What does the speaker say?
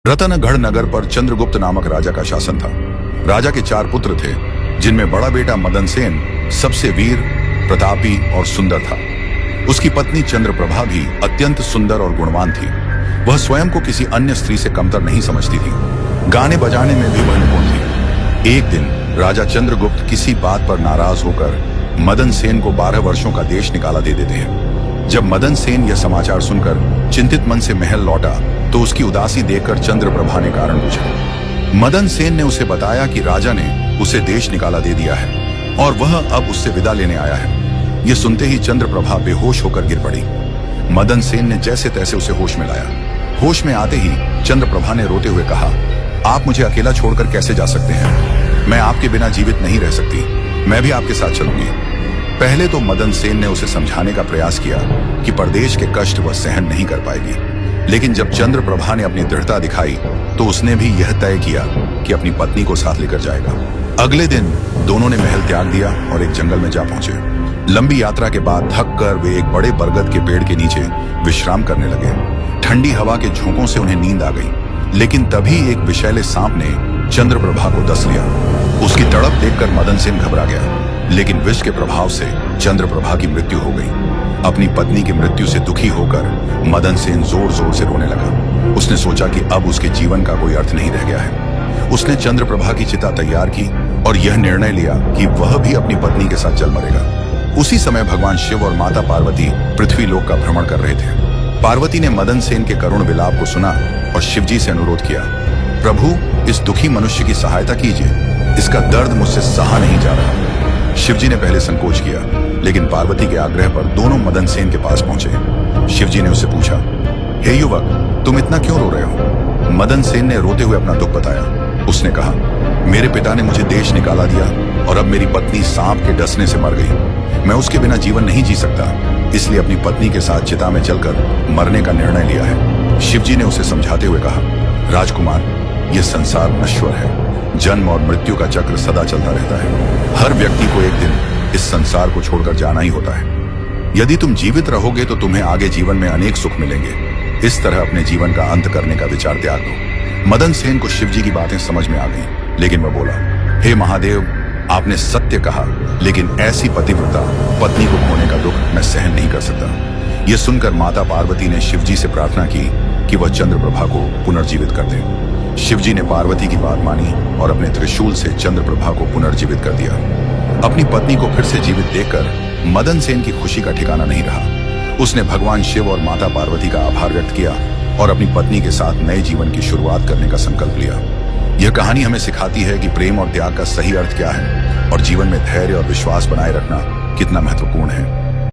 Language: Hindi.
रतनगढ़ नगर पर चंद्रगुप्त नामक राजा का शासन था। राजा के 4 पुत्र थे, जिनमें बड़ा बेटा मदन सेन सबसे वीर, प्रतापी और सुंदर था। उसकी पत्नी चंद्रप्रभा भी अत्यंत सुंदर और गुणवान थी। वह स्वयं को किसी अन्य स्त्री से कमतर नहीं समझती थी। गाने बजाने में भी वह निपुण थी। एक दिन राजा चंद्रगुप्त किसी बात पर नाराज होकर मदन सेन को 12 वर्षों का देश निकाला दे देते हैं। जब मदन सेन यह समाचार सुनकर चिंतित मन से महल लौटा तो उसकी उदासी देखकर चंद्रप्रभा ने कारण पूछा। मदन सेन ने उसे बताया कि राजा ने उसे देश निकाला दे दिया है और वह अब उससे विदा लेने आया है। यह सुनते ही चंद्रप्रभा बेहोश होकर गिर पड़ी। मदन सेन ने जैसे तैसे उसे होश में लाया। होश में आते ही चंद्रप्रभा ने रोते हुए कहा, आप मुझे अकेला छोड़कर कैसे जा सकते हैं? मैं आपके बिना जीवित नहीं रह सकती। मैं भी आपके साथ चलूंगी। पहले तो मदन सेन ने उसे समझाने का प्रयास किया कि परदेश के कष्ट वह सहन नहीं कर पाएगी, लेकिन जब चंद्रप्रभा ने अपनी दृढ़ता दिखाई तो उसने भी यह तय किया कि अपनी पत्नी को साथ लेकर जाएगा। अगले दिन दोनों ने महल त्याग दिया और एक जंगल में जा पहुंचे। लंबी यात्रा के बाद थक कर वे एक बड़े बरगद के पेड़ के नीचे विश्राम करने लगे। ठंडी हवा के झोंकों से उन्हें नींद आ गई, लेकिन तभी एक विषैले सांप ने चंद्रप्रभा को डस लिया। उसकी तड़प देखकर मदन सेन घबरा गया, लेकिन विष के प्रभाव से चंद्रप्रभा की मृत्यु हो गई। अपनी पत्नी की मृत्यु से दुखी होकर मदन सेन जोर जोर से रोने लगा। उसने सोचा कि अब उसके जीवन का कोई अर्थ नहीं रह गया है। उसने चंद्रप्रभा की चिता तैयार की और यह निर्णय लिया कि वह भी अपनी पत्नी के साथ जल मरेगा। उसी समय भगवान शिव और माता पार्वती पृथ्वी लोक का भ्रमण कर रहे थे। पार्वती ने मदन सेन के करुण विलाप को सुना और शिवजी से अनुरोध किया, प्रभु, इस दुखी मनुष्य की सहायता कीजिए। इसका दर्द मुझसे सहा नहीं जा रहा। शिवजी ने पहले संकोच किया, लेकिन पार्वती के आग्रह पर दोनों मदन सेन के पास पहुंचे। शिवजी ने उससे पूछा, हे युवक, तुम इतना क्यों रो रहे हो? मदन सेन ने रोते हुए अपना दुख बताया। उसने कहा, मेरे पिता ने मुझे देश निकाला दिया और अब मेरी पत्नी सांप के डसने से मर गई। मैं उसके बिना जीवन नहीं जी सकता, इसलिए अपनी पत्नी के साथ चिता में चलकर मरने का निर्णय लिया है। शिवजी ने उसे समझाते हुए कहा, राजकुमार, यह संसार नश्वर है। जन्म और मृत्यु का चक्र सदा चलता रहता है। हर व्यक्ति को एक दिन इस संसार को छोड़कर जाना ही होता है। यदि तुम जीवित रहोगे तो तुम्हें आगे जीवन में अनेक सुख मिलेंगे। इस तरह अपने जीवन का अंत करने का विचार त्याग दो। मदन सेन को शिवजी की बातें समझ में आ गईं, लेकिन वह बोला, हे महादेव, आपने सत्य कहा, लेकिन ऐसी पतिव्रता पत्नी को खोने का दुख मैं सहन नहीं कर सकता। यह सुनकर माता पार्वती ने शिवजी से प्रार्थना की कि वह चंद्रप्रभा को पुनर्जीवित कर दे। शिवजी ने पार्वती की बात मानी और अपने त्रिशूल से चंद्रप्रभा को पुनर्जीवित कर दिया। अपनी पत्नी को फिर से जीवित देखकर मदन सेन की खुशी का ठिकाना नहीं रहा। उसने भगवान शिव और माता पार्वती का आभार व्यक्त किया और अपनी पत्नी के साथ नए जीवन की शुरुआत करने का संकल्प लिया। यह कहानी हमें सिखाती है कि प्रेम और त्याग का सही अर्थ क्या है और जीवन में धैर्य और विश्वास बनाए रखना कितना महत्वपूर्ण है।